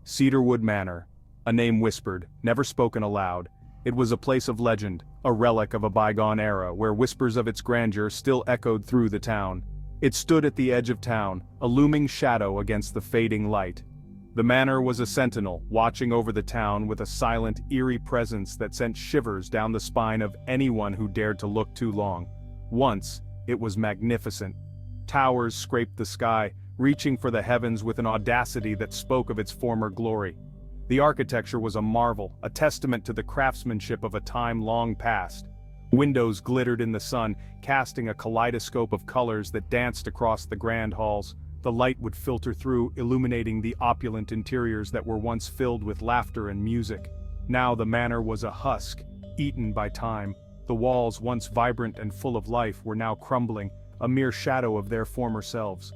Cedarwood Manor. A name whispered, never spoken aloud. It was a place of legend, a relic of a bygone era where whispers of its grandeur still echoed through the town. It stood at the edge of town, a looming shadow against the fading light. The manor was a sentinel, watching over the town with a silent, eerie presence that sent shivers down the spine of anyone who dared to look too long. Once, it was magnificent. Towers scraped the sky, reaching for the heavens with an audacity that spoke of its former glory. The architecture was a marvel, a testament to the craftsmanship of a time long past. Windows glittered in the sun, casting a kaleidoscope of colors that danced across the grand halls. The light would filter through, illuminating the opulent interiors that were once filled with laughter and music. Now the manor was a husk, eaten by time. The walls, once vibrant and full of life, were now crumbling, a mere shadow of their former selves.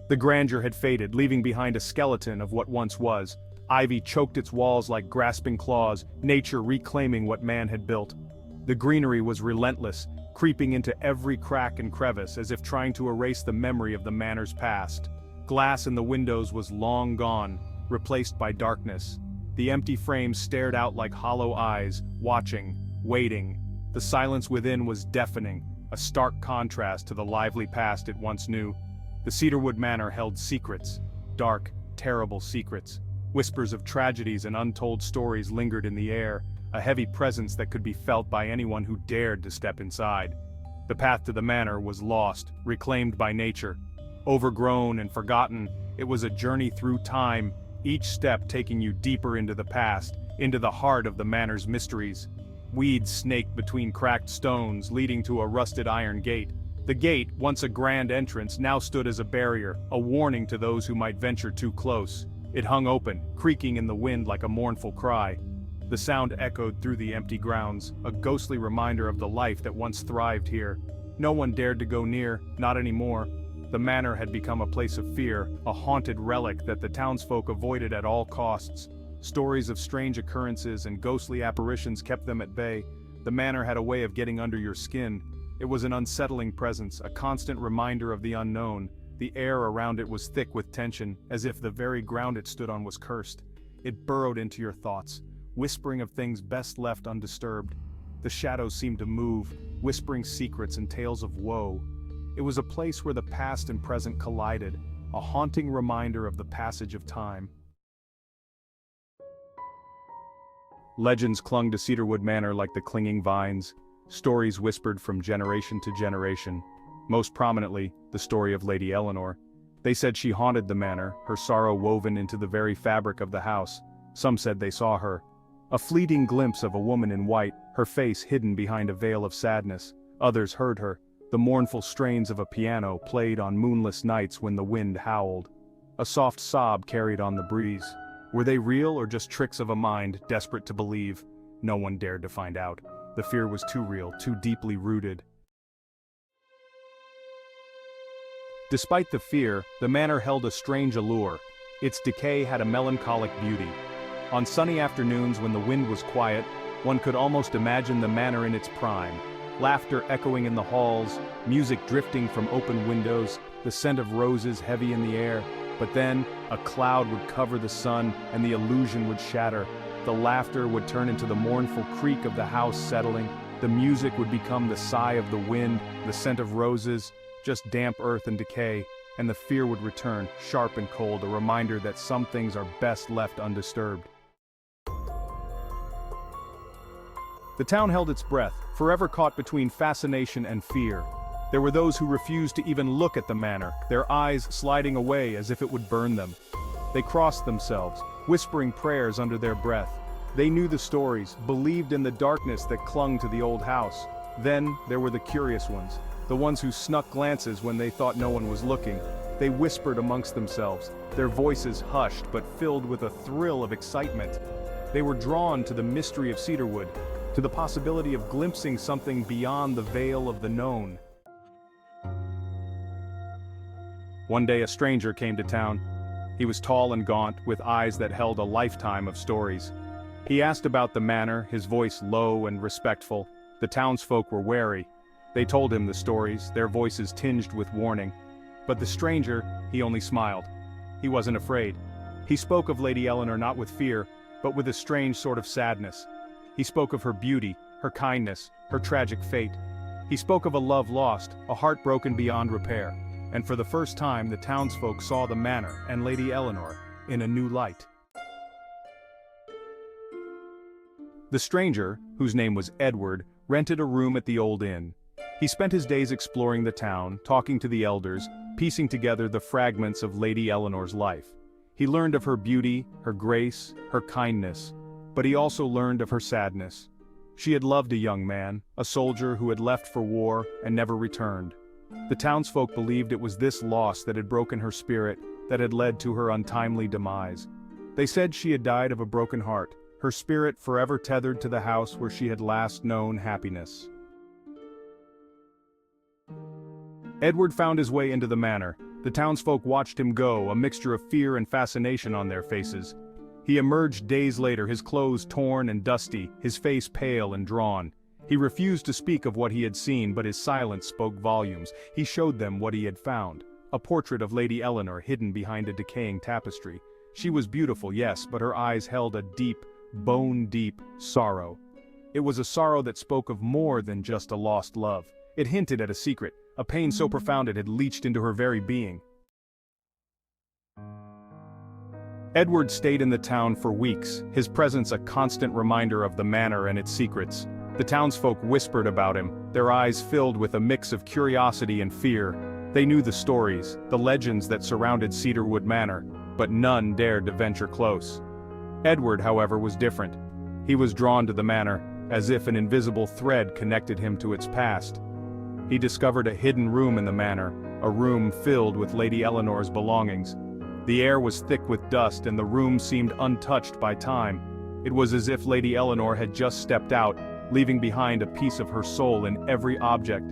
The grandeur had faded, leaving behind a skeleton of what once was. Ivy choked its walls like grasping claws, nature reclaiming what man had built. The greenery was relentless, creeping into every crack and crevice as if trying to erase the memory of the manor's past. Glass in the windows was long gone, replaced by darkness. The empty frames stared out like hollow eyes, watching, waiting. The silence within was deafening, a stark contrast to the lively past it once knew. The Cedarwood Manor held secrets, dark, terrible secrets. Whispers of tragedies and untold stories lingered in the air, a heavy presence that could be felt by anyone who dared to step inside. The path to the manor was lost, reclaimed by nature. Overgrown and forgotten, it was a journey through time, each step taking you deeper into the past, into the heart of the manor's mysteries. Weeds snaked between cracked stones, leading to a rusted iron gate. The gate, once a grand entrance, now stood as a barrier, a warning to those who might venture too close. It hung open, creaking in the wind like a mournful cry. The sound echoed through the empty grounds, a ghostly reminder of the life that once thrived here. No one dared to go near, not anymore. The manor had become a place of fear, a haunted relic that the townsfolk avoided at all costs. Stories of strange occurrences and ghostly apparitions kept them at bay. The manor had a way of getting under your skin. It was an unsettling presence, a constant reminder of the unknown. The air around it was thick with tension, as if the very ground it stood on was cursed. It burrowed into your thoughts, whispering of things best left undisturbed. The shadows seemed to move, whispering secrets and tales of woe. It was a place where the past and present collided, a haunting reminder of the passage of time. Legends clung to Cedarwood Manor like the clinging vines. Stories whispered from generation to generation. Most prominently, the story of Lady Eleanor. They said she haunted the manor, her sorrow woven into the very fabric of the house. Some said they saw her. A fleeting glimpse of a woman in white, her face hidden behind a veil of sadness. Others heard her. The mournful strains of a piano played on moonless nights when the wind howled. A soft sob carried on the breeze. Were they real or just tricks of a mind desperate to believe? No one dared to find out. The fear was too real, too deeply rooted. Despite the fear, the manor held a strange allure. Its decay had a melancholic beauty. On sunny afternoons when the wind was quiet, one could almost imagine the manor in its prime. Laughter echoing in the halls, music drifting from open windows, the scent of roses heavy in the air. But then, a cloud would cover the sun and the illusion would shatter. The laughter would turn into the mournful creak of the house settling. The music would become the sigh of the wind, the scent of roses, just damp earth and decay. And the fear would return, sharp and cold, a reminder that some things are best left undisturbed. The town held its breath, forever caught between fascination and fear. There were those who refused to even look at the manor, their eyes sliding away as if it would burn them. They crossed themselves, whispering prayers under their breath. They knew the stories, believed in the darkness that clung to the old house. Then, there were the curious ones, the ones who snuck glances when they thought no one was looking. They whispered amongst themselves, their voices hushed but filled with a thrill of excitement. They were drawn to the mystery of Cedarwood, to the possibility of glimpsing something beyond the veil of the known. One day a stranger came to town. He was tall and gaunt, with eyes that held a lifetime of stories. He asked about the manor, his voice low and respectful. The townsfolk were wary. They told him the stories, their voices tinged with warning. But the stranger, he only smiled. He wasn't afraid. He spoke of Lady Eleanor not with fear, but with a strange sort of sadness. He spoke of her beauty, her kindness, her tragic fate. He spoke of a love lost, a heart broken beyond repair, and for the first time the townsfolk saw the manor and Lady Eleanor in a new light. The stranger, whose name was Edward, rented a room at the old inn. He spent his days exploring the town, talking to the elders, piecing together the fragments of Lady Eleanor's life. He learned of her beauty, her grace, her kindness, but he also learned of her sadness. She had loved a young man, a soldier who had left for war and never returned. The townsfolk believed it was this loss that had broken her spirit, that had led to her untimely demise. They said she had died of a broken heart, her spirit forever tethered to the house where she had last known happiness. Edward found his way into the manor. The townsfolk watched him go, a mixture of fear and fascination on their faces. He emerged days later, his clothes torn and dusty, his face pale and drawn. He refused to speak of what he had seen, but his silence spoke volumes. He showed them what he had found, a portrait of Lady Eleanor hidden behind a decaying tapestry. She was beautiful, yes, but her eyes held a deep, bone-deep sorrow. It was a sorrow that spoke of more than just a lost love. It hinted at a secret, a pain so profound it had leached into her very being. Edward stayed in the town for weeks, his presence a constant reminder of the manor and its secrets. The townsfolk whispered about him, their eyes filled with a mix of curiosity and fear. They knew the stories, the legends that surrounded Cedarwood Manor, but none dared to venture close. Edward, however, was different. He was drawn to the manor, as if an invisible thread connected him to its past. He discovered a hidden room in the manor, a room filled with Lady Eleanor's belongings. The air was thick with dust and the room seemed untouched by time. It was as if Lady Eleanor had just stepped out, leaving behind a piece of her soul in every object.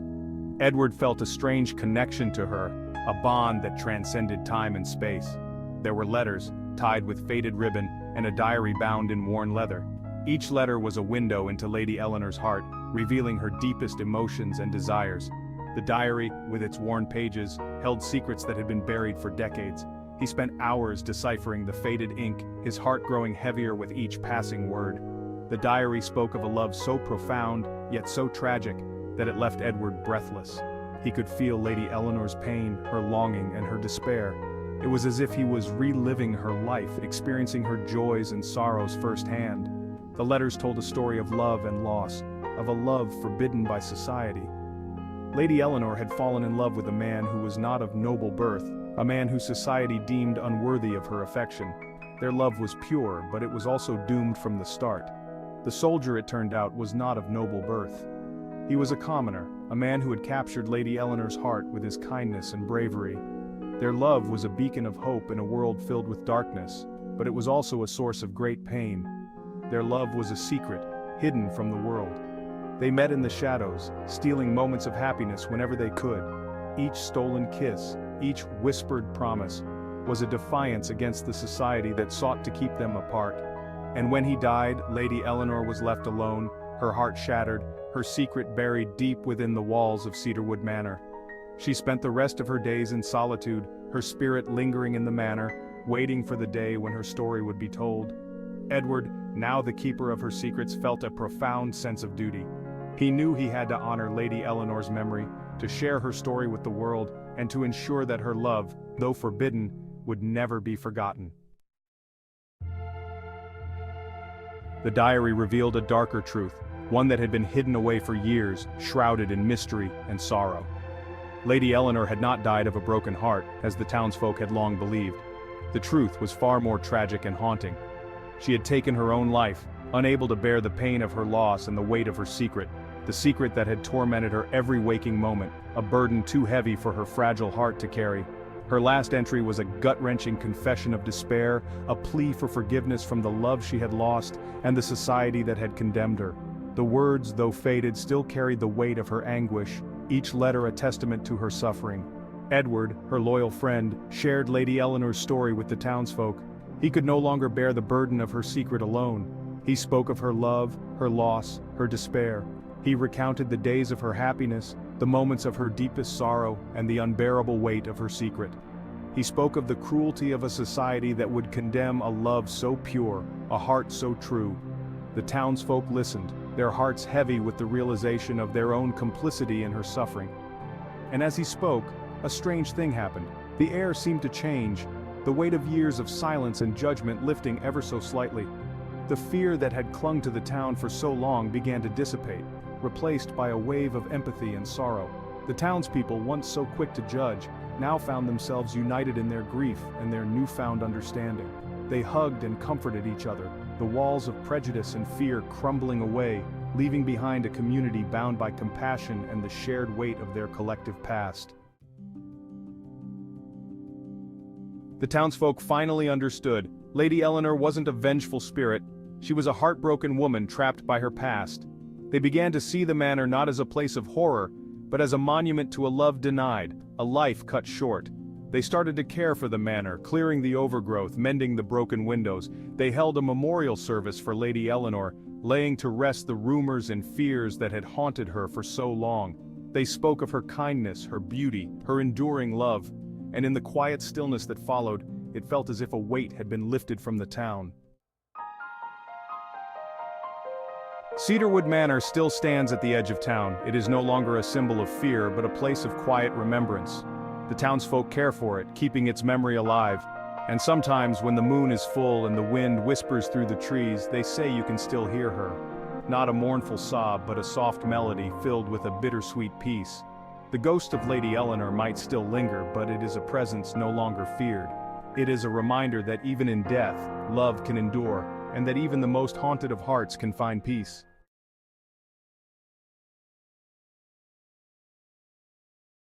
Edward felt a strange connection to her, a bond that transcended time and space. There were letters, tied with faded ribbon, and a diary bound in worn leather. Each letter was a window into Lady Eleanor's heart, revealing her deepest emotions and desires. The diary, with its worn pages, held secrets that had been buried for decades. He spent hours deciphering the faded ink, his heart growing heavier with each passing word. The diary spoke of a love so profound, yet so tragic, that it left Edward breathless. He could feel Lady Eleanor's pain, her longing, and her despair. It was as if he was reliving her life, experiencing her joys and sorrows firsthand. The letters told a story of love and loss, of a love forbidden by society. Lady Eleanor had fallen in love with a man who was not of noble birth, a man whose society deemed unworthy of her affection. Their love was pure, but it was also doomed from the start. The soldier, it turned out, was not of noble birth. He was a commoner, a man who had captured Lady Eleanor's heart with his kindness and bravery. Their love was a beacon of hope in a world filled with darkness, but it was also a source of great pain. Their love was a secret, hidden from the world. They met in the shadows, stealing moments of happiness whenever they could. Each stolen kiss, each whispered promise, was a defiance against the society that sought to keep them apart. And when he died, Lady Eleanor was left alone, her heart shattered, her secret buried deep within the walls of Cedarwood Manor. She spent the rest of her days in solitude, her spirit lingering in the manor, waiting for the day when her story would be told. Edward, now the keeper of her secrets, felt a profound sense of duty. He knew he had to honor Lady Eleanor's memory, to share her story with the world, and to ensure that her love, though forbidden, would never be forgotten. The diary revealed a darker truth, one that had been hidden away for years, shrouded in mystery and sorrow. Lady Eleanor had not died of a broken heart, as the townsfolk had long believed. The truth was far more tragic and haunting. She had taken her own life, unable to bear the pain of her loss and the weight of her secret, the secret that had tormented her every waking moment, a burden too heavy for her fragile heart to carry. Her last entry was a gut-wrenching confession of despair, a plea for forgiveness from the love she had lost and the society that had condemned her. The words, though faded, still carried the weight of her anguish, each letter a testament to her suffering. Edward, her loyal friend, shared Lady Eleanor's story with the townsfolk. He could no longer bear the burden of her secret alone. He spoke of her love, her loss, her despair. He recounted the days of her happiness, the moments of her deepest sorrow, and the unbearable weight of her secret. He spoke of the cruelty of a society that would condemn a love so pure, a heart so true. The townsfolk listened, their hearts heavy with the realization of their own complicity in her suffering. And as he spoke, a strange thing happened. The air seemed to change, the weight of years of silence and judgment lifting ever so slightly. The fear that had clung to the town for so long began to dissipate, replaced by a wave of empathy and sorrow. The townspeople, once so quick to judge, now found themselves united in their grief and their newfound understanding. They hugged and comforted each other, the walls of prejudice and fear crumbling away, leaving behind a community bound by compassion and the shared weight of their collective past. The townsfolk finally understood. Lady Eleanor wasn't a vengeful spirit, she was a heartbroken woman trapped by her past. They began to see the manor not as a place of horror, but as a monument to a love denied, a life cut short. They started to care for the manor, clearing the overgrowth, mending the broken windows. They held a memorial service for Lady Eleanor, laying to rest the rumors and fears that had haunted her for so long. They spoke of her kindness, her beauty, her enduring love, and in the quiet stillness that followed, it felt as if a weight had been lifted from the town. Cedarwood Manor still stands at the edge of town. It is no longer a symbol of fear, but a place of quiet remembrance. The townsfolk care for it, keeping its memory alive. And sometimes when the moon is full and the wind whispers through the trees, they say you can still hear her. Not a mournful sob, but a soft melody filled with a bittersweet peace. The ghost of Lady Eleanor might still linger, but it is a presence no longer feared. It is a reminder that even in death, love can endure, and that even the most haunted of hearts can find peace.